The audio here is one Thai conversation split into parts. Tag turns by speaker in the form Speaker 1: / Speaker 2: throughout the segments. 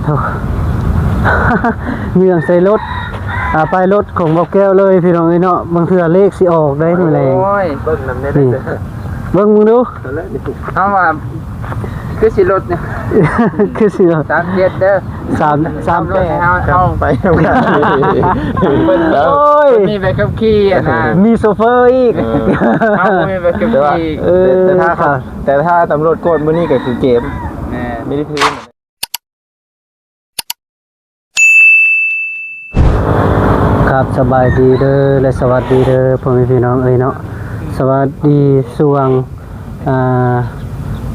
Speaker 1: ถูก เงื่อนใส่รถไปรถของบอกแก้วเลยพี่น้องเนาะบางเทื่อเลขสิออกได้มื้อแลง
Speaker 2: โอ้ย
Speaker 3: เบิ่งนำแน่
Speaker 1: นี่
Speaker 3: เด้อ
Speaker 1: เบิ่งมึงดู
Speaker 2: เอาว่าคือสิรถเนี่ย
Speaker 1: คือสิ
Speaker 2: ตามเย็ดเด้อ
Speaker 1: 3
Speaker 2: รถให้เอา
Speaker 3: ไปทำงานเบิ่งแล้ว
Speaker 1: โอ้ย
Speaker 2: มีใบขับขี่อ่ะนะ
Speaker 1: มีโซเฟอร์อีก
Speaker 2: เอามีใบขับขี่
Speaker 3: แต่ถ้าตำรวจโกรธมื้อนี้ก็คือเกม
Speaker 2: แม่
Speaker 3: ไม่ได้พื้น
Speaker 1: ครับสบายดีเด้อและสวัสดีเด้อพ่อแม่พี่น้องเนาะสวัสดีช่วง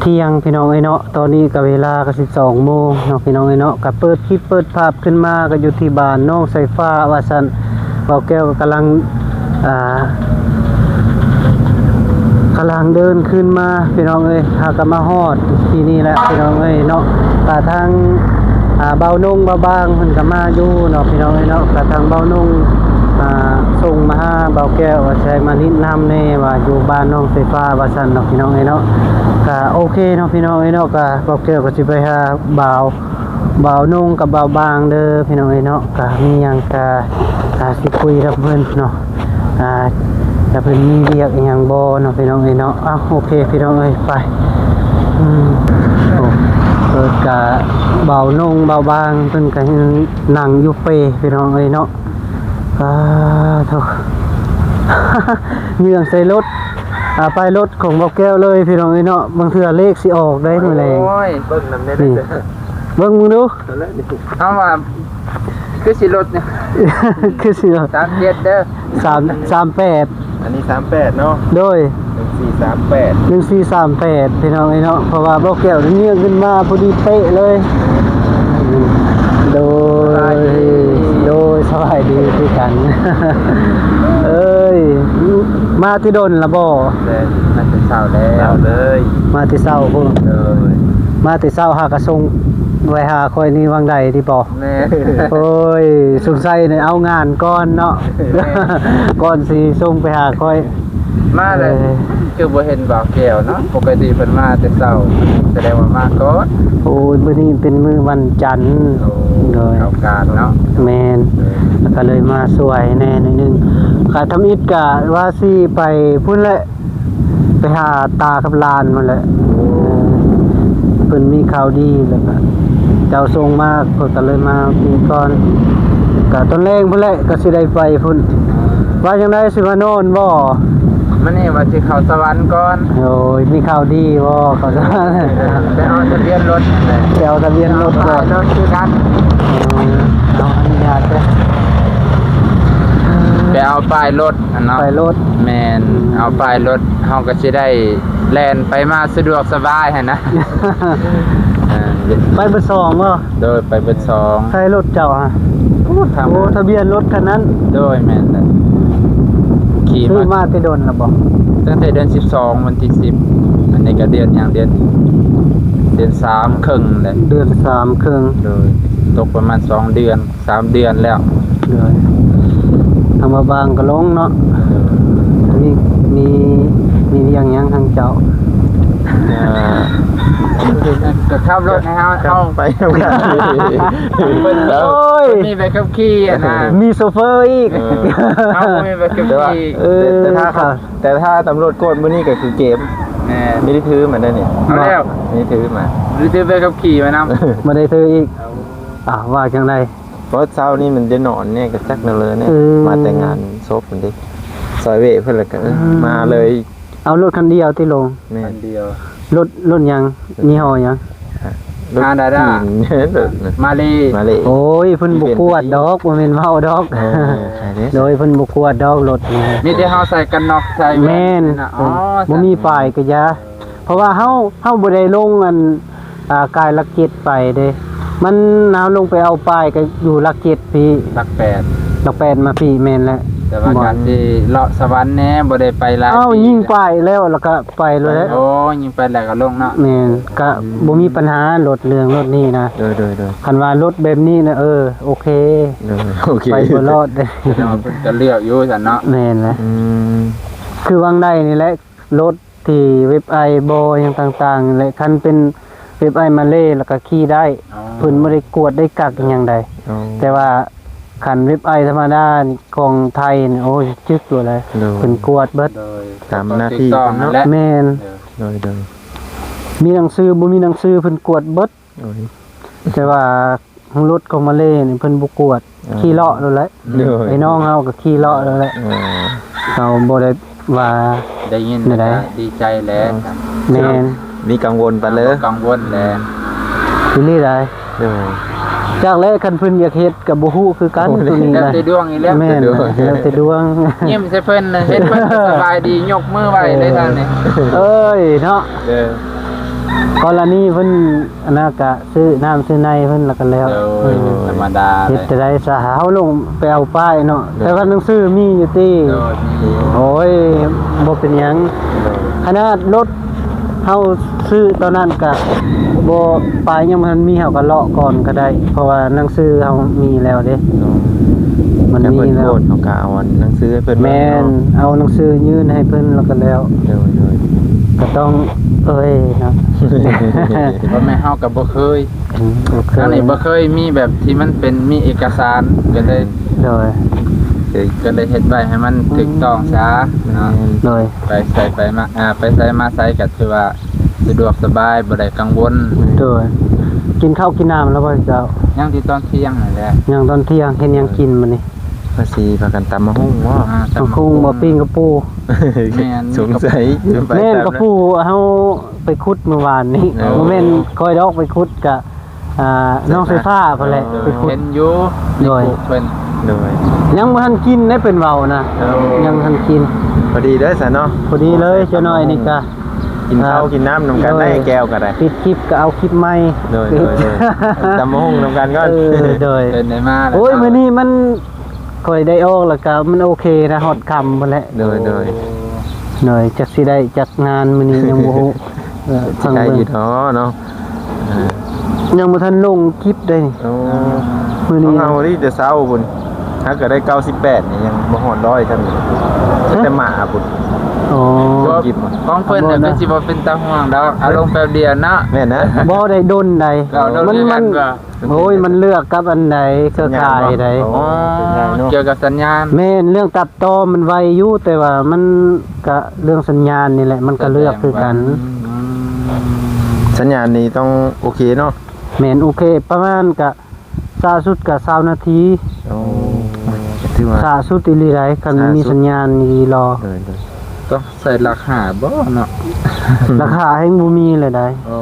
Speaker 1: เที่ยงพี่น้องเนาะตอนนี้ก็เวลาก็12 โมงเนาะพี่น้องเนาะก็เปิดคลิปเปิดภาพขึ้นมาก็อยู่ที่บ้านน้องไฟฟ้าว่าซั่นเบาแก้วก็กำลังเดินขึ้นมาพี่น้องหาก็มาฮอดที่นี่แหละพี่น้องเนาะก็ทางเบานุ่งเบาบางเพิ่นก็มาอยู่เนาะพี่น้องเนาะก็ทางเบานุ่งส่งมาหาเบาแก้วว่าใช้มานิดน้ำแน่ว่าอยู่บ้านน้องไฟฟ้าว่าซั่นเนาะพี่น้องเนาะก็โอเคเนาะพี่น้องเนาะก็เบาแก้วก็สิไปหาเบานุ่งกับเบาบางเด้อพี่น้องเนาะก็มีหยังก็สิคุยกับเพิ่นเนาะจะเพิ่นมีเรียกอีหยังบ่เนาะพี่น้องเนาะโอเคพี่น้องไปเปิดกะเบานุ่งเบาบางเพิ่นก็นั่งอยู่เปพี่น้องเนาะถูก เงื่อนใส่รถไปรถของบอกแก้วเลยพี่น้องเนาะบางเทื่อเลขสิออกได้มื้อแลง
Speaker 2: โอ้ย
Speaker 3: เบิ่งนำแน่เด้อ
Speaker 1: เบิ่งมึงดู
Speaker 2: เอาว่าคือสิรถเนี่ย
Speaker 1: คือสิ
Speaker 2: ตามเย็ดเด้อ
Speaker 1: 38
Speaker 3: อันนี้38เนาะ
Speaker 1: โดย
Speaker 3: 1438
Speaker 1: 1438พี่น้องเนาะเพราะว่าบอกแก้วเนี่ยขึ้นมาพอดีเป๊ะเลยโดยสบายดีคือกัน เอ้ยมาที่ดนละบ่
Speaker 2: แต่มันจะเศร้าแล้
Speaker 3: แล้ว วเลย
Speaker 1: มาที่เช้าพุ่น
Speaker 2: เลย
Speaker 1: มาที่เช้าหากระทรงไว้หาคอยนี่วังใดที่บ่
Speaker 2: แม่
Speaker 1: โอ้ยสงสัยเนี่ยเอางานก่อนเนาะ ก่อนสิส่งไปหาคอย
Speaker 2: มาเลยคือบ่เห็นบ่าวแก้วเนาะปกติเพิ่นมาแต่เช้าแสดงว่ามาก่อน
Speaker 1: โอ้ยมื้อนี้เป็นมื้อวันจันทร์โดย
Speaker 2: เอาการเนาะ
Speaker 1: แมนแล้วก็เลยมาสวยแน่นิดนึงขาทำอิฐกะว่าสิไปพุ่นแหละไปหาตากับหลานมันแหละเพิ่นมีข่าวดีแล้วก็เจ้าส่งมาเพิ่นก็เลยมาปีก่อนก็ตอนแรกพุ่นแหละก็สิได้ไปพุ่นว่าจังได๋สิมาโน่นบ่
Speaker 2: มันนี่ว่าสิเข้าสวรรค์ก่อน
Speaker 1: โอ้ยมีข่าวดีบ่เขาจะ
Speaker 2: ไปเอาทะเบียนรถ
Speaker 1: ไปเอาทะเบียนรถก่อน
Speaker 2: รถคือกัน
Speaker 1: เอาอนุญาตเด้อ
Speaker 2: ไปเอาป้ายรถอันเนาะ
Speaker 1: ไปรถ
Speaker 2: แม่นเอาป้ายรถเฮาก็สิได้แล่นไปมาสะดวกสบายหั่นนะ
Speaker 1: ไปเบอร์2บ่
Speaker 2: โดยไปเบิดสอง
Speaker 1: ใช่รถเจ้าโอ้ทะเบียนรถคันนั้น
Speaker 2: โดยแม่นแต่ขี่
Speaker 1: ซื้อ
Speaker 2: มา
Speaker 1: มาที่ดนล่ะบ่
Speaker 2: ตั้งแต่เดือน12วันที่10อันนี้ก็เดือนหยังเดือน3ครึ่งเลย
Speaker 1: เดือน3ครึ่ง
Speaker 2: โดยตกประมาณ2เดือน3เดือนแล้ว
Speaker 1: เลยทางมาบางก็ลงเนาะมีอย่างยังทางเจ้า
Speaker 2: ก็ขับรถให้เฮาเอา
Speaker 3: ไปทำงาน
Speaker 2: เพิ่น
Speaker 3: แล้ว
Speaker 1: โอ้ย
Speaker 2: มีใบขับขี่อ่ะนะ
Speaker 1: มีโซเฟอร์อีก
Speaker 2: เอามีใบขับขี่
Speaker 3: แต่ถ้าตำรวจโกรธมื้อนี้ก็คือเกม
Speaker 2: แน่
Speaker 3: ไม่ได้ถือมาได้นี่
Speaker 2: เอาแล้ว
Speaker 3: ไม่ได้ถือมา
Speaker 2: หรือจะใบขับขี่มานำ
Speaker 1: มาได้เธออีกว่าจังได
Speaker 3: เพราะเช้านี้มันได้นอนเนี่ยก็จักนั่นเลยเนี่ย
Speaker 1: อืม
Speaker 3: มาแต่งงานศพมันดิซอยเวเพิ่นละก็มาเลย
Speaker 1: เอารถคันเดียวที่ลง
Speaker 3: แม่
Speaker 2: อันเดียว
Speaker 1: รถยังยี่ห้อยัง
Speaker 3: รถ
Speaker 2: ฮาดาด้า
Speaker 3: จีนรถ
Speaker 2: มาลี
Speaker 3: มาเลย
Speaker 1: โอ้ยเพิ่นบ่กวดดอกบ่แม่นเว้าดอก
Speaker 3: ใช่เด้
Speaker 1: โดยเพิ่นบ่กวดดอกรถนี่
Speaker 2: มีแต่เฮาใส่กันน็อกใส่
Speaker 1: แม่น
Speaker 2: อ๋อ
Speaker 1: บ่มีป้ายก็อยาเพราะว่าเฮาบ่ได้ลงอันกายลักเจ็ดไปเด้มันเอาลงไปเอาป้ายก็อยู่ลักเจ็ดพี่
Speaker 2: หลักแปด
Speaker 1: ลักแปดมาพี่แม่นแล้ว
Speaker 2: แต่ว่าการที่เลาะสวรรค์แน่บ่ได้ไปหลาย
Speaker 1: เอ้า
Speaker 2: ปี
Speaker 1: ยิงป้ายแล้วก็ไปเลย
Speaker 2: โอ้ยิงไปแล้วก็ลงเนาะ
Speaker 1: แม่นก็บ่มีปัญหารถเรื่องรถนี่นะ
Speaker 3: โดย
Speaker 1: คันว่ารถแบบนี้นะโอเค
Speaker 3: โอเค
Speaker 1: ไปบ่รอดเด้
Speaker 2: เนาะเพิ่นก็เลือกอยู่ซั่นเนาะ
Speaker 1: แม่นแล้ว
Speaker 3: อืม
Speaker 1: คือวังใดนี่แหละรถที่เว็บไอบ่อย่างต่างๆนี่แหละคันเป็นเว็บไอมาเลแล้วก็ขี่ได้
Speaker 2: อ๋อ
Speaker 1: เพิ่นบ่ได้กวดได้กักอหยังใด
Speaker 3: อ๋อ
Speaker 1: แต่ว่าคันเว็บไอธรรมดานี่ของไทยนี่โอ้ยจึกตัวเลย
Speaker 3: โดย
Speaker 1: เพิ่นกวดเบิด
Speaker 2: โดย
Speaker 3: ตามหน้าที่
Speaker 2: ต้อง
Speaker 3: เนาะ
Speaker 2: และ
Speaker 1: แม่น
Speaker 3: โดยโดย
Speaker 1: มีหนังสือบ่มีหนังสือเพิ่นกวดเบิด
Speaker 3: โดย
Speaker 1: แต่ว่ารถของมาเลนี่เพิ่นบ่กวด
Speaker 3: อ๋อ
Speaker 1: ขี่เลาะแล้วแหละ
Speaker 3: โดย
Speaker 1: ไอ้น้องเฮาก็ขี่เลาะแล้วแหละ
Speaker 3: อ๋อ
Speaker 1: เราบ่ได้ว่า
Speaker 2: ได้ยิน
Speaker 1: ไหน
Speaker 2: แล้วดีใจแล้ว
Speaker 1: แม่น
Speaker 3: มีกังวลไปเลย
Speaker 2: กังวลแล้ว
Speaker 1: สิลีได้
Speaker 3: โดย
Speaker 1: จากแรกคันเพิ่นอยากเฮ็ดก็บ่ฮู้คือกัน
Speaker 3: โอ้ย
Speaker 1: ตัวนี้
Speaker 2: แล้ว
Speaker 1: นะ
Speaker 2: แต่ดวงอีกแล้ว
Speaker 1: แม่น
Speaker 3: แต่ดวง
Speaker 1: แล้วแต่ดวง
Speaker 2: ยิ้มใส่เพิ่นน่ะเห็นเพิ่นก็สบายดียกมือไหว้ได้ทางนี้
Speaker 1: เอ้ยเนาะ
Speaker 2: เด้อก
Speaker 1: รณีเพิ่นอันนั้นก็ซื้อน้ำซื้อในเพิ่นแล้วก็แล้ว
Speaker 2: โดยธรรมดาเล
Speaker 1: เฮ็ด
Speaker 2: ย
Speaker 1: จะได้สาหาเฮาลงไปเอาป้ายเนาะแต่ว่าหนังสือมีอยู่ติ
Speaker 2: โดยมี
Speaker 1: โอ้ยบ่เป็นหยังขนาดรถเฮาซื้อตอนนั้นก็บ่ป้ายยังมันมีเฮาก็เลาะก่อนก็ได้ เพราะว่าหนังสือเฮามีแล้วเด้มัน
Speaker 3: ถ้า
Speaker 1: มี
Speaker 3: เพิ่น
Speaker 1: แล้
Speaker 3: โพ
Speaker 1: ว
Speaker 3: ดเขาก็เอาหนังสือให้เพิ่น
Speaker 1: แม่นเอาหนังสือยื่นให้เพิ่นแล้วก็แล้ว
Speaker 3: โดยโดย
Speaker 1: ก็ต้องเอ้ยเนาะ
Speaker 2: เพราะแม่เฮาก็บ่เคย
Speaker 1: โอเค
Speaker 2: อันนี้บ่เคยมีแบบที่มันเป็นมีเอกสารก็เลย
Speaker 1: โดย
Speaker 3: เคย
Speaker 2: ก็เลยเฮ็ดไว้ให้มันถูกต้องซะเนาะ
Speaker 1: โดย
Speaker 2: ไปใส่ไปมาไปใส่มาใส่ก็ถือว่าสะดวกสบายบ่ได้กังวล
Speaker 1: โดยกินข้าวกินน้ำแล้วบ่เจ้า
Speaker 2: ยังที่ตอนเที่ยงนั่นแหละ
Speaker 1: ยังตอนเที่ยงเห็นยังกินมันนี่
Speaker 3: ภาษีพากันตำมะฮุ่งว่า
Speaker 1: ต้องคุงบ่ปิ้งกระปู
Speaker 3: สงสัยจะไป
Speaker 1: แม่น
Speaker 3: ตาม
Speaker 1: กระปูเฮาไปขุดเมื่อวานนี้
Speaker 3: โอ้
Speaker 1: บ่แม่นคอยดอกไปขุดกะน้องไฟฟ้าพุ่นแหละไปขุด
Speaker 2: เห็นอยู่
Speaker 1: โดย
Speaker 2: เพิ่น
Speaker 3: โดย
Speaker 1: ยังบ่ทันกินได้เป็นเว้านะ
Speaker 3: โอ้
Speaker 1: ยังทันกิน
Speaker 3: พอดีเด้อสะเนาะ
Speaker 1: พอดีเลยเจ้าน้อยนี่ก็
Speaker 3: กินข้าวกินน้ำนำกันได้แก้วก็ได้
Speaker 1: ปิดคลิปก็เอาคลิปใหม่
Speaker 3: โดยโดยโดยตำมะฮุ่งนำกันก็
Speaker 1: เออโดย
Speaker 2: เพิ่นได้มาแล้ว
Speaker 1: โอ้ยมื้อนี้มันค่อยได้ออกแล้วก็มันโอเคนะฮอดค่ำพุ่นแหละ
Speaker 3: โดยโดย
Speaker 1: หน่อยจักสิได้จักงานมื้อนี้ยังบ่ฮู้ฟัง
Speaker 3: ใจ
Speaker 1: เบิ่
Speaker 3: อง ยู่ท้อเนาะอ่า
Speaker 1: ยังบ่ทันลงคลิปได้นี่
Speaker 3: โอ้
Speaker 1: มื้อ
Speaker 3: ต้อ
Speaker 1: นี้
Speaker 3: งเอาที่จะเศร้าบุญถ้าเกิดได้98นี่ยังบ่ฮอด100ท่านแต่หมาบุญ
Speaker 1: อ๋อ
Speaker 2: บ่ของเพิ่นน่ะก็สิบ่เป็นตาห่วงดอกเอาลงแป๊บเดียวเนาะ
Speaker 3: แม่นนะ
Speaker 1: บ่ได้ดนใด
Speaker 2: ก็เอาดน
Speaker 1: มัน
Speaker 2: ก็
Speaker 1: โอ้ยมันเลือกกับอันใดเครือข่ายใด
Speaker 2: อ๋อเกี่ยวกับสัญญาณ
Speaker 1: แม่นเรื่องตัดต่อมันไวอยู่แต่ว่ามันก็เรื่องสัญญาณนี่แหละมันก็เลือกคือกัน
Speaker 3: สัญญาณนี้ต้องโอเคเนาะ
Speaker 1: แม่นโอเค ประมาณก็ซาสุดก็20นาที
Speaker 3: โอ้ถือว่า
Speaker 1: ซาสุดอีหลีได้คันมันมีสัญญาณนี่รอ
Speaker 3: เลยเลย
Speaker 2: ต้องใส่ราคาบ่เนาะ
Speaker 1: ราคาให้บ่มีเลยได้
Speaker 2: อ๋อ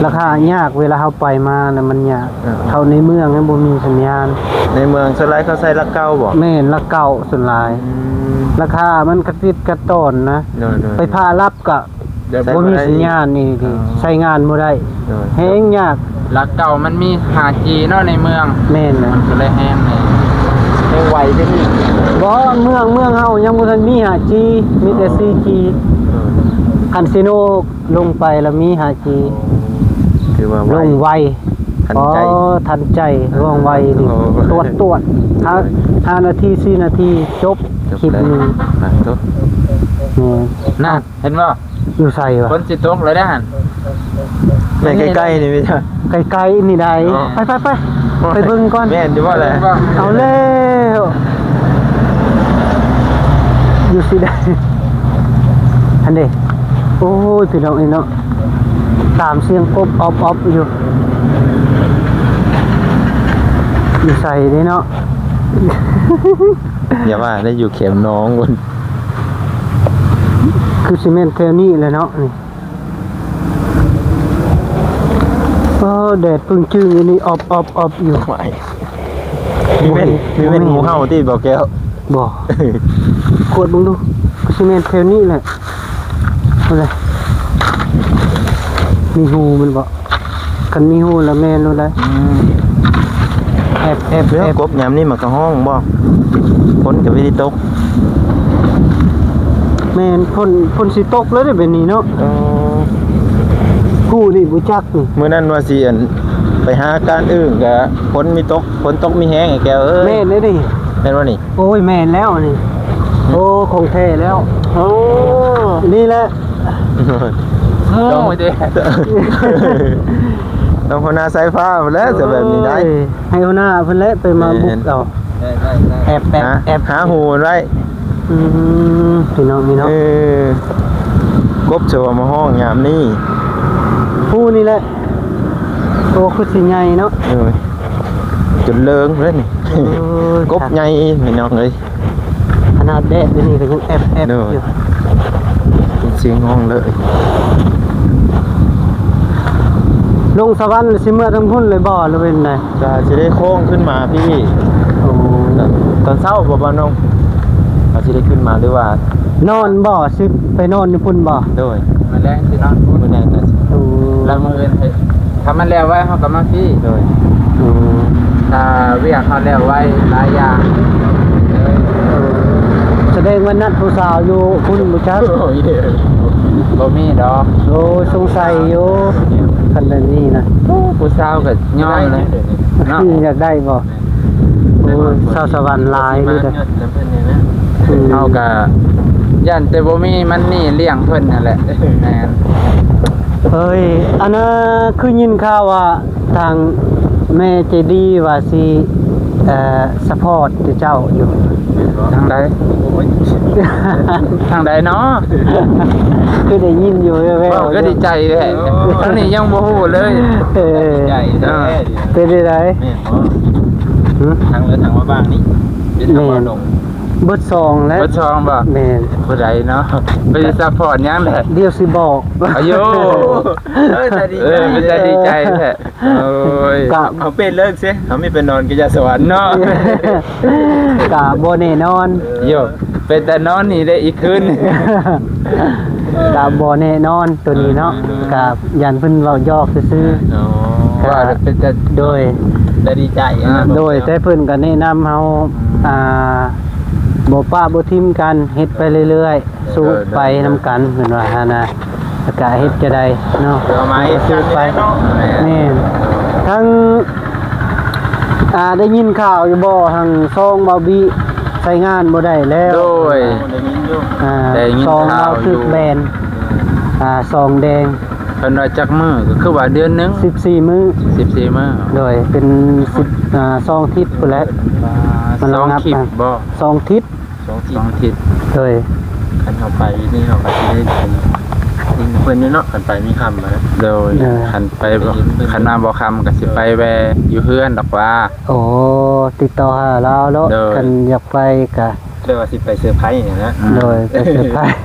Speaker 1: ราคายากเวลาเฮาไปมาน่ะมันยากเข้าในเมืองให้บ่มีสัญญาณ
Speaker 3: ในเมืองสไลด์เขาใส่ละเก้าบ่
Speaker 1: แม่นละเก่าส่วนหลาย ราคามันกระติดกระตอนนะ
Speaker 3: โดยโดย
Speaker 1: ไปพารับก็
Speaker 2: เดี๋ยว
Speaker 3: ใส่
Speaker 1: บ่มี
Speaker 3: บ่ได้
Speaker 1: สัญญาณนี่ดิใช้งานบ่ได้
Speaker 3: โดย
Speaker 1: แฮงยาก
Speaker 2: หลักเก่ามันมี 5G เนาะในเมือง
Speaker 1: แม่นนะ
Speaker 2: มันก็เลยแห้งเลย
Speaker 3: ไม่ไหวได้นี่
Speaker 1: บ่เมืองเฮายังบ่ทันมี 5G มีแต่ 4G คันซิโนลงไปแล้วมี 5G
Speaker 3: ถือว่า
Speaker 1: ล
Speaker 3: ไหว
Speaker 1: งไว
Speaker 3: ทันใจ
Speaker 1: อ๋อทันใจว่องไวดิ
Speaker 3: โอ้
Speaker 1: ตรวจ5นาที4นาทีจบ
Speaker 3: จบ
Speaker 1: คลิป
Speaker 3: เลย
Speaker 1: หนึง
Speaker 3: อ่ะจบ
Speaker 1: แม่น
Speaker 2: น่ะเห็นบ่
Speaker 1: อยู่ใส่วะ
Speaker 2: ฝนสิตกเลยได้อหั่น
Speaker 3: แม่ใกล้ๆนี่ไม่ใช่
Speaker 1: ไกลๆนี่ได้
Speaker 3: อ๋อ
Speaker 1: ไปเบิ่งก่อน
Speaker 3: แม่นอยู่ว่าอะไร
Speaker 1: เอาแล้วอยู่สิได้อันเด้โอ้ยพี่น้องเอ้ยเนาะตามเสียงกบออบอยู่ใส่เด้เนาะ
Speaker 3: อย่าว่าได้อยู่เข็มน้องบน
Speaker 1: คือซีเมนต์แถวนี้แหละเนาะนี่โอ้แดดปึ้งจึ้งอันนี้อบอยู่
Speaker 3: ไหวมีเป็นหมูเห่าที่บอกแก้ว
Speaker 1: บ่ขวดเบิ่งดูคือซีเมนต์แถวนี้แหละเอาเลยมีหูมันบ่คันมีหูแล้วแม่นรู้เลยแอบ
Speaker 3: เรื่องกบยามนี่มันก็ห้องบ่พ้นกับวิธีตก
Speaker 1: แม่นพ่นสิตกแล้วได้แบบนี้เนาะหูนี่บ่จักนี่
Speaker 3: เมื่อนั้นว่าสิอันไปหาการอึ้งกับพ้นมีตกพ้นตกมีแห้งไอ้แก้วเอ้ย
Speaker 1: แม่นเลยดิ
Speaker 3: แม่นว่านี่
Speaker 1: โอ้ยแม่นแล้วนี่โอ้ของแท้แล้วโอ้นี่แหละ
Speaker 2: ลงไปดิ
Speaker 3: ต้องหัวหน้าสายฟ้าไปแล้วจะแบบนี้ได้
Speaker 1: โอ้ยให้หัวหน้าเพิ่นแหละไปมาบุกเอา
Speaker 2: ได้
Speaker 1: แอบ
Speaker 3: หาหูไว้
Speaker 1: พี่น้องนี่เนาะ
Speaker 3: กบโชว์มาห้องยามนี้
Speaker 1: ผู้นี่แหละโตคือสิใหญ่เนาะ
Speaker 3: จุดเลิงเล่นกบใหญ่พี่น้องเอ้ย
Speaker 1: ขนาดแดดอยู่นี่ก็ยังแอบอยู่
Speaker 3: เสียงห้องเลย
Speaker 1: ลงสวรรค์สิเมื่อทั้งพุ่นเลยบ่หรือเป็นไง
Speaker 3: จะได้โค้งขึ้นมาพี่
Speaker 1: โอ้
Speaker 3: ตอนเช้าบ่น้องเราจะได้ขึ้นมาหรือว่าน
Speaker 1: อนบ่สิไปนอนอยู่พุ่นบ่
Speaker 3: โดย
Speaker 2: มาแรงสิเนาะ
Speaker 3: ไม่แน่นะ
Speaker 1: โอ้
Speaker 2: แล้วมื้ออื่นให้ถ้ามันแล้วไว้เฮาก็มาพี่
Speaker 3: โดย
Speaker 1: โอ้
Speaker 2: ถ้าเวียกเฮาแล้วไว้หลายอย่าง
Speaker 1: แสดงว่านัดผู้สาวอยู่พุ่นบ่จัก
Speaker 2: บ่มีดอก
Speaker 1: โอ้สงสัยอยู่คันแบบนี้นะ
Speaker 2: ผู้สาวก็ยอมเลยเนาะ
Speaker 1: อยากได้บ่โอ้สาวสวรรค์หลายนี่เด้อ
Speaker 2: เฮาก็ย่านแต่บ่มีมันนี่เลี้ยงเพิ่นนั่นแหละแม่น
Speaker 1: เฮ้ยอันน่ะคือยินข่าวว่าทางแม่ใจดีว่าสิซัพพอร์ตเจ้าอยู่
Speaker 2: ทางใดทางใดเนาะ
Speaker 1: คือได้ยินอยู่แว่ว
Speaker 2: เว้า
Speaker 1: ๆ
Speaker 2: ก็ดีใจแท้ทางนี้ยังบ่ฮู้เลย
Speaker 1: เออ
Speaker 3: ใหญ่แท้
Speaker 1: เป็นได้ได
Speaker 3: แม่
Speaker 1: หึ
Speaker 3: ทางเลยทางว่าบ้างนี่เป็นทางว่าลง
Speaker 1: เบิดซองแล้ว
Speaker 2: บ่ชองบ่
Speaker 1: แม่น
Speaker 2: ผู้ใดเนาะไปซัพพอร์ตหยังแหละ
Speaker 1: เดี๋ยวสิบอก
Speaker 2: อายุเป็นใจดีใจแท้โอ้ย
Speaker 1: กะ
Speaker 3: เขาเป็นเลิกสิเขาไม่เป็นนอนกิจสวรรค์
Speaker 2: เนาะ
Speaker 1: กะบ่แน่นอน
Speaker 2: โยเป็นแต่นอนนี่ได้อีกคืน
Speaker 1: กะบ่แน่นอนตัวนี้เนาะกะยันเพิ่นเว้ายอกซื่อ
Speaker 3: อ๋อ
Speaker 2: ว่าเป็นแต่
Speaker 1: ๆโดย
Speaker 3: ได้ดีใจ
Speaker 1: โดยแต่เพิ่นก็แนะนำเฮาอ่าบ่ป้าบ่ทิมกันเฮ็ดไปเรื่อยๆสู้ไปนํกันเพิ่นว่าหั่นน่ะแล้วก็เฮ็ดจะได้เนาะ
Speaker 3: เอาไม้
Speaker 1: สู้ไปแม่นทั้งได้ยินข่าวอยู่บ่ทางซองเบาบีใช้งานบ่ได้แล้ว
Speaker 2: โดย ได้ยิน
Speaker 1: ซอง
Speaker 2: ข่าว
Speaker 1: เรา
Speaker 2: อยู่
Speaker 1: ถึกแบนซองแดง
Speaker 2: เพิ่นว่าจักมื้อก็คือว่าเดือนหนึง
Speaker 1: 14 มื้อ
Speaker 2: 14มื้อ
Speaker 1: โดยเป็น10ซองทิศพุ่นแหละ มัน
Speaker 2: ส
Speaker 1: ระ
Speaker 2: อง
Speaker 1: งับ
Speaker 2: คลิป
Speaker 1: นะ
Speaker 2: บ่
Speaker 1: ซองทิศ
Speaker 2: สองทิศ
Speaker 1: โดย
Speaker 3: ขันเขาไปนี่เขาก็จะได้ทิ้งเพื่อนเนาะขันไปมีคำมา
Speaker 2: โดยคันไปบ่คันมาบ่คำก็สิไปแวอยู่เฮือนดอกว่า
Speaker 1: โอ้ติดต่อหาเราแล้ว
Speaker 2: โดย
Speaker 1: กันอยากไปกะ
Speaker 3: เรียกว่าสิไปเซอร์ไพรส์เนี่ยนะ
Speaker 1: โดยไปเซอร์ไพรส์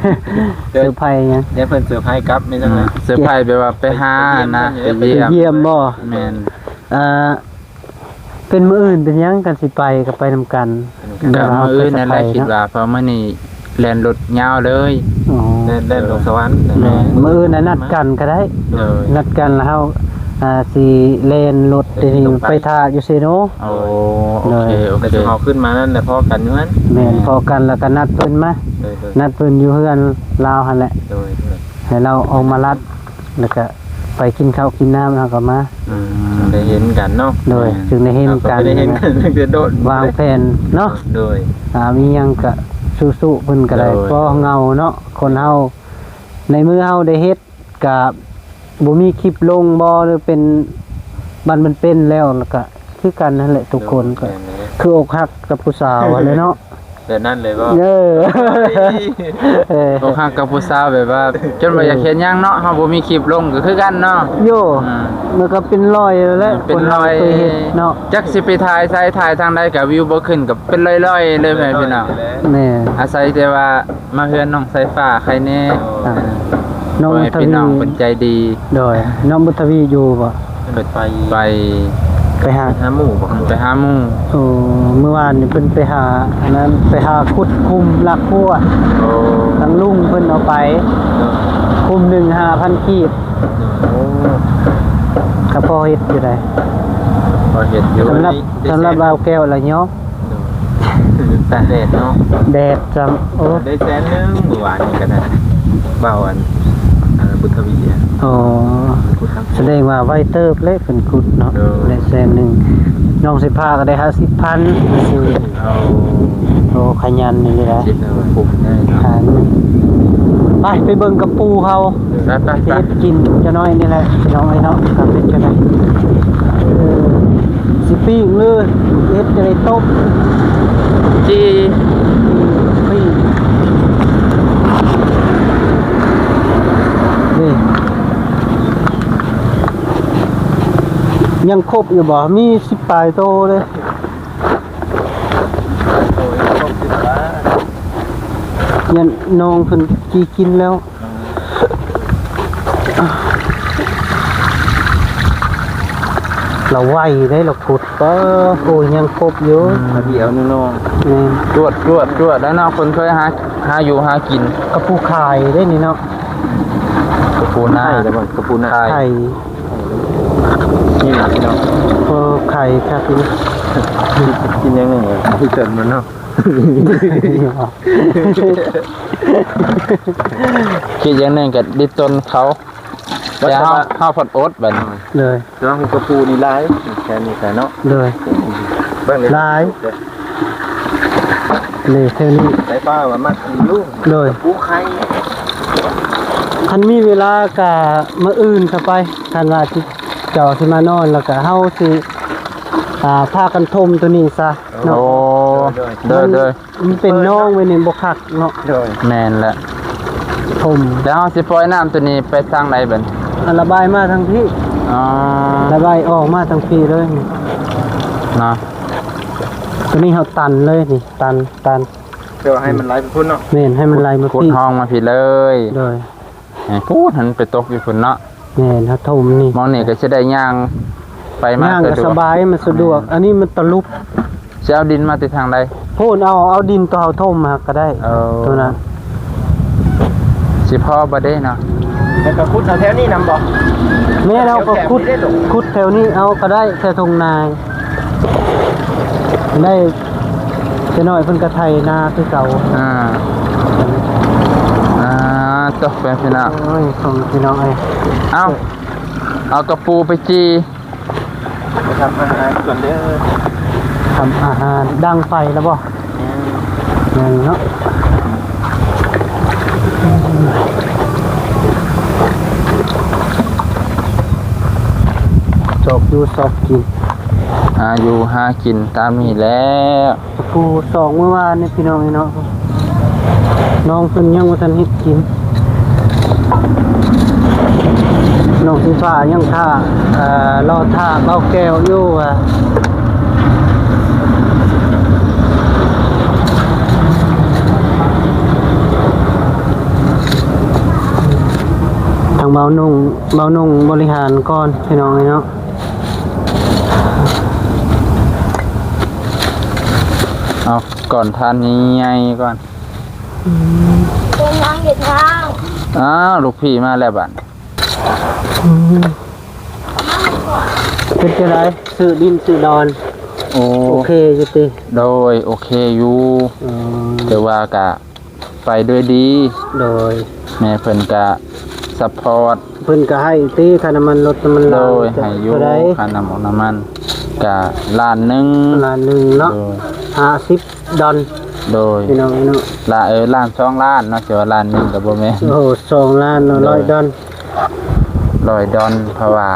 Speaker 1: เซอร์ไพรส์หยัง
Speaker 3: เนี่ยเพิ่นเซอร์ไพรส์ครับไม่ใช่ไหม
Speaker 2: เซอร์ไพรส์แบบว่าไปหานะไป
Speaker 1: ไป
Speaker 2: เยี่ยม
Speaker 1: เยี่ยมบ่
Speaker 2: แม่น
Speaker 1: เป็นมื้ออื่นเป็นหยังกันสิไปก็ไปนำกัน
Speaker 2: ก็มื้ออื่นนั่นแหละคิดว่าเพราะมื้อนี้แล่นรถยาวเลย
Speaker 1: อ๋อ
Speaker 3: เล่นลงสวรรค์
Speaker 1: แม่มื้ออื่นน่ะนัดกันก็ได้
Speaker 2: โดย
Speaker 1: นัดกันแล้วเฮาสิเล่นรถเดี๋ยวนี้ไปท่าอยู่เซโน
Speaker 2: โอ้โอเคโอ
Speaker 3: แต่
Speaker 2: เค
Speaker 3: เขาขึ้นมานั่นแหละพ่อกันอยู่นั้น
Speaker 1: แม่นพอกันแล้วก็นัดเพิ่นมา
Speaker 3: โดย
Speaker 1: นัดเพิ่นอยู่เฮือนลาวหั่นแหละ
Speaker 3: โดย
Speaker 1: ให้เราออกมารัดแล้วก็ไปกินข้าวกินน้ำแล้วก็มา
Speaker 2: อืม
Speaker 3: ได้เห็นกันเนาะ
Speaker 1: โดยจึงได้เห็นกัน
Speaker 3: ได้เห็น
Speaker 1: นะ
Speaker 3: กันเดือดโดด
Speaker 1: วางแผนเนาะ
Speaker 3: โดย
Speaker 1: มีหยังก็สู้ๆเพิ่นก็ได้พอเงาเนาะคนเฮาในมือเฮาได้เฮ็ดก็บ่มีคลิปลงบ่หรือเป็นบันมันเป็นแล้วก็คือกันนั่นแหละทุกคนก็คืออกหักกับผู้สาวเลยเนาะ
Speaker 3: เดี๋ยวนั่นเลยก็
Speaker 1: เออเออ
Speaker 2: บ่ฮักกับผู้สาวแบบว่า จนบ่อยากเห็นหยังเนาะเฮาบ่มีคลิปลงก็คือกันเนาะ
Speaker 1: โย
Speaker 2: อืม
Speaker 1: มันก็เป็นรอยแล้วแหละ
Speaker 2: เป็นรอย
Speaker 1: คเคยเฮ็ดเนาะ
Speaker 2: จักสิไปถ่ายไสถ่ายทางใดก็วิวบ่ขึ้นก็เป็นรอยๆเลยแม่พี่น้อง
Speaker 1: แม่
Speaker 2: อาศัยแต่ว่ามาเฮือนน้องสายฟ้าใครแน่
Speaker 1: อ่าน้อง
Speaker 2: ขอ
Speaker 1: บุ
Speaker 2: ให้
Speaker 1: ต
Speaker 2: พี่
Speaker 1: วี
Speaker 2: น้องเพิ่นใจดี
Speaker 1: โดยน้องบุตวีอยู่บ่
Speaker 3: เปิดไฟ
Speaker 2: ไป
Speaker 1: ไปหา
Speaker 3: หาหมู่บ่
Speaker 2: ไปหาหมู่
Speaker 1: โอ้เมื่อวานนี่เพิ่นไปหาอันนั้นไปหาขุดคุมลักพัว
Speaker 2: โอ้
Speaker 1: ทางลุงเพิ่นเอาไปคุมหนึ่ง5,000กีบ
Speaker 3: โอ้
Speaker 1: ก็พอเฮ็ดอยู่ได้
Speaker 2: พอเห็นอยู่
Speaker 1: สำหรับบ่าวแก้วละเนาะ
Speaker 3: แต่แดดเนาะ
Speaker 1: แดดจังโอ้
Speaker 3: ได้แสนนึงเมื่อวานนี่ก็ได้เบาอันบุตรวีอ่ะ
Speaker 1: อ๋อ
Speaker 3: คุณทั้ง
Speaker 1: แสดงว่าไวเติบเลยเพิ่นขุดเนาะได้แสนหนึงน้องสิพาก็ได้50,000ซื่อ
Speaker 2: เอา
Speaker 1: โอ้ขยันนี่เลยนะ
Speaker 2: คิดว่าคุ้มแน่เนาะ
Speaker 1: หาเงิน ไปเบิ่งกับปูเขา
Speaker 2: ไปไปไป
Speaker 1: เฮ็ดกินจะน้อยนี่แหละน้องไอ้เนาะกับเป็นจังไดสิปิ้งเลยเฮ็ดจะได้ต้ม
Speaker 2: จี
Speaker 1: ปิ้งนี่ยังครบอยู่บ่มี10ปลายโตเลยยันน้องเพิ่นกินแล้วเราไหวได้เราขุดก็โอ้ยยังครบอยู่
Speaker 3: เดี๋ยวน้อง
Speaker 1: นี่
Speaker 2: จวดแล้วเนาะคนเคยหาอยู่หากิน
Speaker 1: กระปูไข่ได้นี่เนาะ
Speaker 2: กระปูหน้า
Speaker 3: แต่มันกระปุนน่ะ
Speaker 2: ไข่
Speaker 1: ไข่
Speaker 3: นี่เนาะ
Speaker 1: ไข่ครับพี่นี่
Speaker 3: กินยังไงที่เกิดมันเนาะ
Speaker 2: คิดอย่างหนึงก็ดิต้นเขาแต่เฮาผัดโอ๊ตบัดนี้
Speaker 1: เลย
Speaker 3: แต่ว่าหูกระปูนี่ลายแค่นี้แต่เนาะ
Speaker 1: เลย
Speaker 3: เบิ่งเลย
Speaker 1: ลายเลยเท่านี้
Speaker 3: สายฟ้าว่ามัดลูก
Speaker 1: เลย
Speaker 3: ปูไข่
Speaker 1: คันมีเวลากะมื้ออื่นเข้าไปคันว่าสิเจ้าสิมานอนแล้วก็เฮาสิพากันทมตัวนี้ซะเนาะ
Speaker 2: โอ้เด้อ
Speaker 1: มันเป็นน้องไว้นี่บ่คักเนาะ
Speaker 3: โดย
Speaker 2: แม่นละ
Speaker 1: ทม
Speaker 2: แล้วเฮาสิปล่อยน้ำตัวนี้ไปทางใดบัดนี้
Speaker 1: อันระบายมาทางพี่
Speaker 2: อ๋อ
Speaker 1: ระบายออกมาทางพี่เลยนี่
Speaker 2: เนาะ
Speaker 1: ตัวนี้เฮาตันเลยนี่ตัน
Speaker 3: เพื่อให้มันไหลไปพุ่นเนาะ
Speaker 1: แม่นให้มันไหลมา
Speaker 2: ขุด
Speaker 1: พี่
Speaker 2: ห้องมาผิดเลย
Speaker 1: เลย
Speaker 2: พูดหันไปตกอยู่พุ่นเนาะ
Speaker 1: แม่นเฮาทมนี่
Speaker 2: มองนี่ก็สิได้ย่างไปมา
Speaker 1: ย่างก็
Speaker 2: สะด
Speaker 1: ส
Speaker 2: วก
Speaker 1: บายมันสะดวก อันนี้มันตะลุบ
Speaker 2: สิเอาดินมาติดทางใด
Speaker 1: พูนเอาดินตัวเฮาทมมาก็ได้
Speaker 2: เอา
Speaker 1: ตัวนั้น
Speaker 2: สิพ่อบ่ได้เนาะ
Speaker 3: แล้วก็คุดแถวนี้นำบ่
Speaker 1: แม่เราก็ขุด
Speaker 3: แถวแถวนี้ได้หรอ
Speaker 1: ขุดแถวนี้เอาก็ได้แต่ทงนายได้จะน้อยเพิ่นก็ไถนาคือเก่า
Speaker 2: อ่าตกเป็นพี่น้อง
Speaker 1: โอ้ยส่งพี่น้องเอ้ย
Speaker 2: เอากระปูไปจี
Speaker 3: ไปทำอาหารก่อนเด้อ
Speaker 1: ทำอาหารดังไฟแล้วบ่ยังเนาะจบอยู่สอบกิน
Speaker 2: อยู่หากินตามนี้แล้ว
Speaker 1: ปูสองเมื่อวานนี่พี่น้องเนาะน้องเพิ่นยังบ่ทันเฮ็ดกินน้องสีฟ้ายังท่ารอท่าเบ้าแก้วอยู่ทางเบานุ่งบริหารก่อนพี่น้องเนาะ
Speaker 2: เอาก่อนทานนี้ไงก่อน
Speaker 4: เป็นทางเดินทาง
Speaker 2: ลูกพี่มาแล้วบัด
Speaker 1: เป็นจะไรซื้อดินซื้อดอน
Speaker 2: โอ้
Speaker 1: โอเคจุติ
Speaker 2: โดยโอเคอยู่
Speaker 1: เออ
Speaker 2: แต่ว่ากะไปด้วยดี
Speaker 1: โดย
Speaker 2: แม่เพิ่นกะซัพพอร์ต
Speaker 1: เพิ่นก็ให้ตีค่าน้ำมันรถน้ำมัน
Speaker 2: โด
Speaker 1: ลาง
Speaker 2: ยให้อยู่
Speaker 1: เท่าใด
Speaker 2: ค่าน้ำมันกะล้านหนึง
Speaker 1: ล้านหนึ่งเนาะ
Speaker 2: โดย
Speaker 1: 50 ดอน
Speaker 2: โดย
Speaker 1: พี่น้องเนาะ
Speaker 2: ล้าน2 ล้านเนาะสิว่าล้านหนึงก็บ่แม่น
Speaker 1: โอ้โห2 ล้านเนาะ100 ดอน
Speaker 2: 100 ดอนเพราะว่า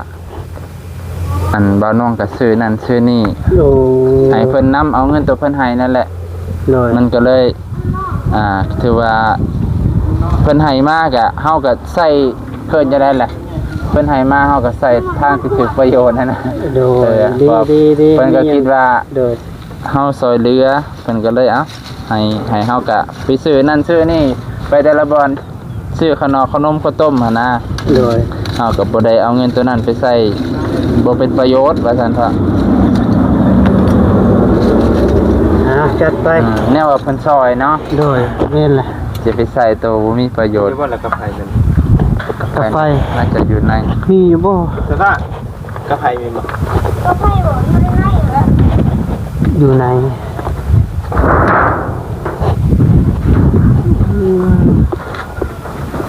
Speaker 2: อันบ่าวน้องก็ซื้อนั่นซื้อนี่
Speaker 1: โอ้
Speaker 2: ให้เพิ่นนํเอาเงินตัวเพิ่นให้นั่นแหละ
Speaker 1: โดย
Speaker 2: มันก็เลยถือว่าเพิ่นให้มากอะเฮาก็ใส่เพิ่นจะได้แหละเพิ่นให้มาเฮาก็ใส่ทางที่ถือประโยชน์นะ
Speaker 1: โดย
Speaker 2: เพราะ
Speaker 1: ดี
Speaker 2: เพิ่นก็คิดว่า
Speaker 1: โดย
Speaker 2: เฮาซอยเหลือเพิ่นก็เลยให้เฮาก็ไปซื้อนั่นซื้อนี่ไปแต่ละบ่อนซื้อขนมข้าวต้มหั่นนะ
Speaker 1: โดย
Speaker 2: เฮาก็บ่ได้เอาเงินตัวนั้นไปใส่บ่เป็นประโยชน์ว่าซั่นเถอะ
Speaker 1: จัดไป
Speaker 2: แนวว่าเพิ่นซอยเนาะ
Speaker 1: โดยเว้นแหละ
Speaker 2: สิไปใส่ตัวบ่มีประโยชน์
Speaker 3: เรียกว่าละกระไผ่เป็น
Speaker 1: กาแฟ
Speaker 2: น่าจะอยู่ใน
Speaker 1: มีอยู่บ่
Speaker 3: แต่ว่ากระไผ่มีบ่
Speaker 4: ก็ไม่บอกไม่ได้อยู่แล้ว
Speaker 1: อยู่ไหน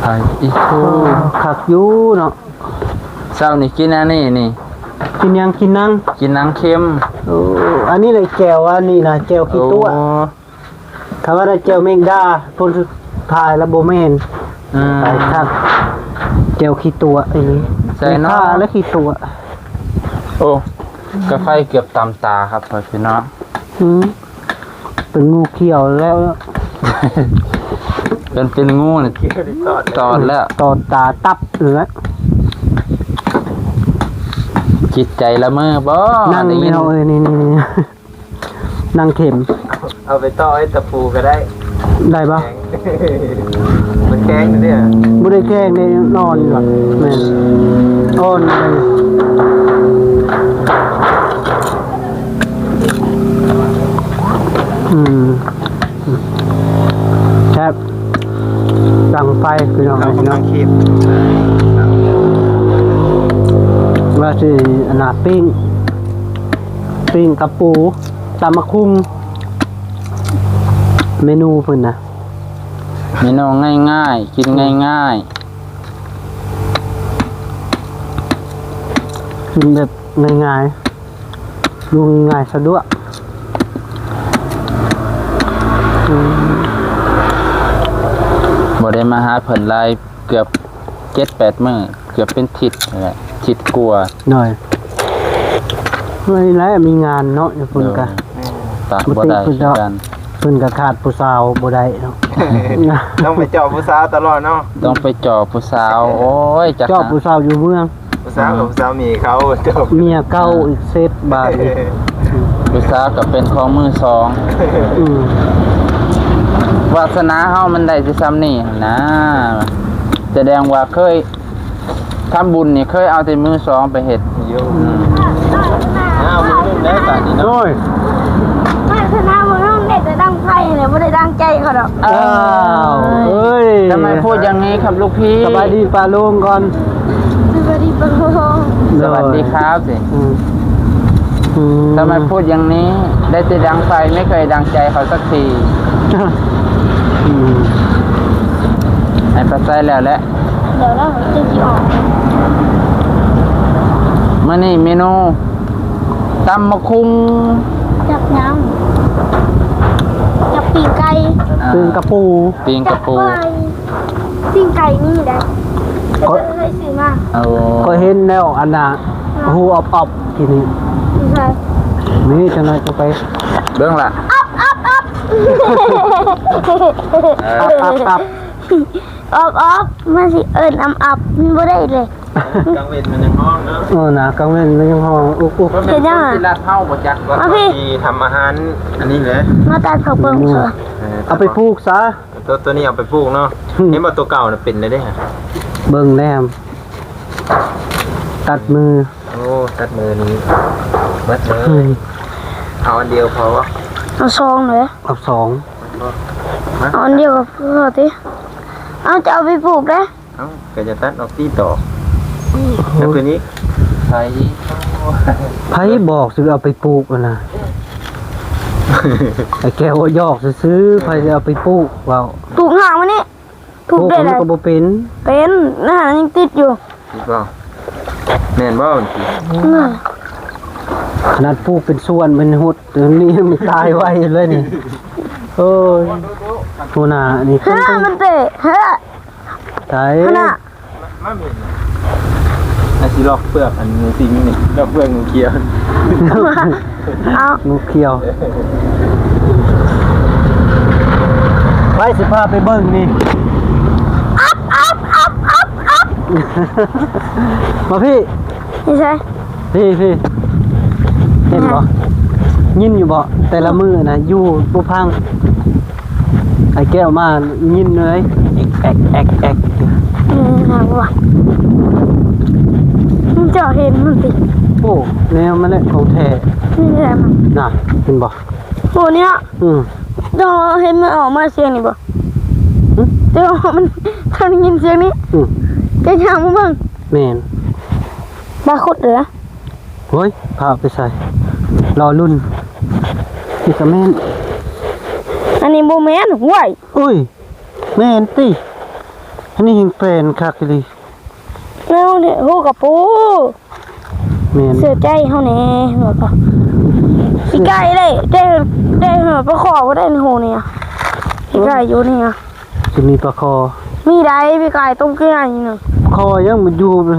Speaker 2: ไปอีกคู่
Speaker 1: ขักอยู่เนาะ
Speaker 2: เช้านี่กินอันนี้นี่
Speaker 1: กินยังกินนั่ง
Speaker 2: กินน้ำเค็ม
Speaker 1: โอ้อันนี้เลยแก้วอันนี้นะแก้วขี้ตัว
Speaker 2: โอ้
Speaker 1: คำว่าแก้วเมงดาพ่นสุดท้ายแล้วโบแมน ไปครับเจลขี้ตัวไอ้นี่
Speaker 2: ใส่เนาะ
Speaker 1: ค่าและขี้ตัว
Speaker 2: โอ้กาแฟเกือบตามตาครับพ่อพี่น้อง
Speaker 1: เป็นงูเขียวแล้ว
Speaker 2: เป็นงูนี่ตอดแล้ว
Speaker 1: ตอดตาตับเหลือ
Speaker 2: จิตใจละเมอบ่
Speaker 1: นั่ง
Speaker 2: ได้
Speaker 1: ไม่
Speaker 2: ยิน
Speaker 1: เอาเอ้ยนี่นั่งเข็ม
Speaker 3: เอาไปต่อให้ตะปูก็ได้
Speaker 1: ได้ปะ
Speaker 3: มันแกงเนี่ย
Speaker 1: บ่ได้แกล้งได้นอนอยู่หรอกแม่นนอนไปครับดังไฟพี่น้อง
Speaker 3: เอา
Speaker 1: พี่น้
Speaker 3: กำลั
Speaker 1: อง
Speaker 3: งคีบ
Speaker 1: ว่าสิอันน่ะปิ้งกับปูตำมะคุมเมนูเพิ่นน่ะ
Speaker 2: เมนูง่ายๆกินง่าย
Speaker 1: กินแบบง่ายๆดูง่ายๆสะดวก
Speaker 2: ๆบ่ได้มาหาเพิ่นหลายเกือบ 7-8 มื้อเกือบเป็นทิศนั่นแหละทิศกลัว
Speaker 1: หน่อยเฮ้ยแล้วมีงานเนาะอยู่เพิ่นก็
Speaker 2: ตาบ่ได้คือกัน
Speaker 1: เพิ่นก็ขาดผู้สาวบ่ได้เนาะ
Speaker 3: ต้องไปเจาะผู้สาวตลอดเนาะ
Speaker 2: ต้องไปจ่อผู้สาวโอ้ยจัก
Speaker 1: ชอบผู้สาวอยู่เมือง
Speaker 3: ผู้สาวกับผู้สาวมีเขาเจาะ
Speaker 1: เมียเก่าอีกเซตบาทอีก
Speaker 2: ผู้สาวก็เป็นของมือสอง
Speaker 1: อืม
Speaker 2: วาสนาเฮามันได้สิซ้ำนี่นะแสดงว่าเคยทำบุญนี่เคยเอาแต่มือสองไปเฮ็ด
Speaker 3: อยู่อ้าวมือนุ่มได้ป่ะนี่เนาะ
Speaker 1: โอ้ย
Speaker 4: ไม่ชนะมึงต้องเด็กแต่ดังไพ่เนี่ยไม่ได้ดังใจเขาหรอก
Speaker 1: อ้าวเอ้ย
Speaker 2: ทำไมพูดอย่างนี้ครับลูกพี่
Speaker 1: สบายดีป้าลุงก่อน
Speaker 4: สวัสดีปะโง
Speaker 2: สวัสดีครับสิ
Speaker 1: อืมอื
Speaker 2: ทำไมพูดอย่างนี้ ได้แต่ดังไฟไม่เคยดังใจเขาสักที
Speaker 1: อืม
Speaker 2: ให้ประใจแล้วแหละ
Speaker 4: เดี๋ยวเราจะจีออก
Speaker 2: มื้อนี้เมนูตำมะคุง
Speaker 4: จับน้ำจับปีกไก่
Speaker 1: ซึ่งกระปู
Speaker 2: ปีงกระปู
Speaker 4: จับไก่ปิ้งไก่นี่ได้จะเคยซื้อมา
Speaker 2: เอา
Speaker 1: ก็เห็นแล้วอันน่ะหูอบๆทีนี้
Speaker 4: ไม่ใช่
Speaker 1: นี่จังไดจะไป
Speaker 2: เบื้องละ
Speaker 1: อับ
Speaker 4: ออกมาสิเอิญอับมันบ่ได้เลย
Speaker 3: กลางเวทมันยังห้องเนาะ
Speaker 1: นะกลางเว้นมันยังห้องอุก
Speaker 4: เห็นยังอ่ะ
Speaker 2: สิลาดเฮาบ่จักว่า
Speaker 4: มาพี่
Speaker 3: ที่ทำอาหารอันนี้เลย
Speaker 4: มาตัดผักเบิ่งเถอะ
Speaker 1: เอาไปปลูกซะ
Speaker 3: ตัวนี้เอาไปปลูกเนาะเห็นว่าตัวเก่าน่ะเป็นเลยได้ฮะ
Speaker 1: เบิ่งแนมตัดมือ
Speaker 3: โอ้ตัดมือนี้เบิดเล
Speaker 1: เฮ้
Speaker 3: ย
Speaker 1: ย
Speaker 3: เอาอันเดียวพอวะ
Speaker 4: เอาซองเลย
Speaker 1: เอาสอง
Speaker 4: เอาอันเดียวกับเพื่อที่เอาจะเอาไปปลูกได้
Speaker 3: เอ้าก็จะตัดออกที่ต่อแล้วตัวนี้
Speaker 2: ไผ
Speaker 1: ไผบอกสิเอาไปปลูกอะนะไอ้แกว่ายอกซื้อๆไผจะเอาไปปลูกว้าว
Speaker 4: ปลูกห่างมันนี่ป
Speaker 1: ป
Speaker 4: ลู
Speaker 1: ลู
Speaker 4: ก
Speaker 1: ก
Speaker 4: ได้
Speaker 1: มัน
Speaker 4: เลย
Speaker 1: ก็บ่เป็น
Speaker 4: เป็นนะฮะยังติดอยู่
Speaker 3: นี่เปล่าแม่นบ่มันสิ
Speaker 4: น่ะ
Speaker 1: ขนาดปลูกเป็นส่วนเป็นหุดเดี๋ยวนี้มันตายไวเลยนี่โอ้ยโหน่ะนี่
Speaker 4: เฮ้ยมันเตะเฮ้ย
Speaker 1: ใช่
Speaker 4: ขนาด
Speaker 3: มาเห็นอาสิลอกเปลือกอันงูสิงนี่ลอกเปลือกงูเขียว
Speaker 4: เอา
Speaker 1: งูเขียวไปสิพาไปเบิ่งนี่มาพี่
Speaker 4: ไม่ใช่
Speaker 1: พี่เห็นบ่ยินอยู่บ่แต่ละมือนะอยู่บ่พังไอ้แก้วมายินเลยแอกแอกแอก
Speaker 4: นี่นะวะมันจะเห็นมันติ
Speaker 1: โอ้แนวมันแหละของแท้
Speaker 4: นี่แหละมัน
Speaker 1: น่ะเห็นบ่
Speaker 4: โหเนี่ย
Speaker 1: อืม
Speaker 4: เราเห็นมันออกมาเสียงนี่บ่เดี๋ยวมันถ้าได้ยินเสียงนี้
Speaker 1: อืม
Speaker 4: จะยังมั้งบ้าง
Speaker 1: แม่น
Speaker 4: บาคุดเหรอ
Speaker 1: เฮ้ยพาไปใส่รอรุ่นนี่ก็แม่น
Speaker 4: อันนี้โมเมนต์ห่วย
Speaker 1: อุ้ยแม่นติอันนี้เห็นแฟนคักเลย
Speaker 4: แล้วเนี่ยหูกับปู
Speaker 1: แม่น
Speaker 4: เสียใจเฮาแน่เหรอปะพี่ไก่ได้เหรอประคอว่าได้ในหูเนี่ยพี่ไก่อยู่เนี่ย
Speaker 1: จะมีปลาคอ
Speaker 4: น มีได้พี่กายต้มเกลืออยู่นึง
Speaker 1: คอยังบ่อยู่เลย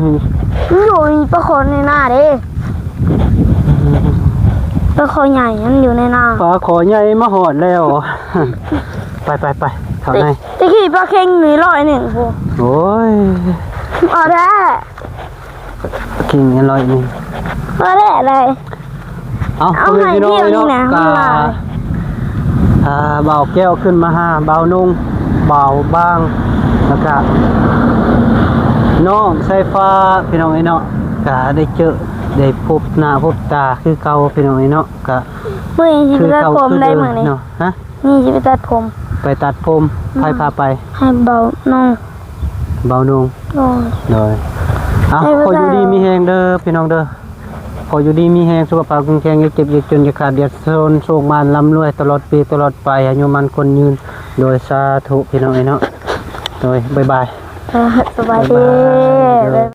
Speaker 4: มันอยู่มีปลาคอในหน้าเด้ปลาคอใหญ่มันอยู่ในหน้า
Speaker 1: ปลาขอใหญ่มาหอดแล้ว ไปเข้าใน
Speaker 4: ตะกี้ปลาเค็งนี่100พู
Speaker 1: โอ้ย
Speaker 4: เอาได้
Speaker 1: กินอร่อยนี่
Speaker 4: เอาได้เลย
Speaker 1: เอา
Speaker 4: เอา
Speaker 1: พ่อ
Speaker 4: ให้
Speaker 1: แม่พี่น้อง
Speaker 4: เที่ยวนี่
Speaker 1: เนาะ
Speaker 4: นะ
Speaker 1: กา
Speaker 4: มันหลาย
Speaker 1: เบาแก้วขึ้นมาหาเบานุ่งเบาบางแล้วก็น้องไฟฟ้าพี่น้องไอ้เนาะก็ได้เจอได้พบหน้าพบตาคือเก่าพี่น้องไอ้เนาะก็
Speaker 4: มื้อนี้สิ
Speaker 1: คื
Speaker 4: ไปตัด
Speaker 1: เก่า
Speaker 4: ผม
Speaker 1: คือ
Speaker 4: ได้
Speaker 1: เดิม
Speaker 4: มื้อนี้
Speaker 1: เนาะฮะ
Speaker 4: นี่สิไปตัดผม
Speaker 1: ไปตัดผมใครพาไป
Speaker 4: ให้เบาน้อง
Speaker 1: เบานุ่ง
Speaker 4: โอ้ย
Speaker 1: เลยเอา
Speaker 4: ให้
Speaker 1: ขออยู่
Speaker 4: ได้
Speaker 1: ดีมีแฮงเด้อพี่น้องเด้อขออยู่ดีมีแฮงสุขภาพแข็งแรงอย่าเจ็บอย่าจนอย่าขาดอย่าโซนโชคมานร่ำรวยตลอดปีตลอดไปอายุมันคนยืนโดยสาธุพี่น้องไอ้เนาะโดยบ๊ายบาย
Speaker 4: สบายดี
Speaker 1: บ๊ายบาย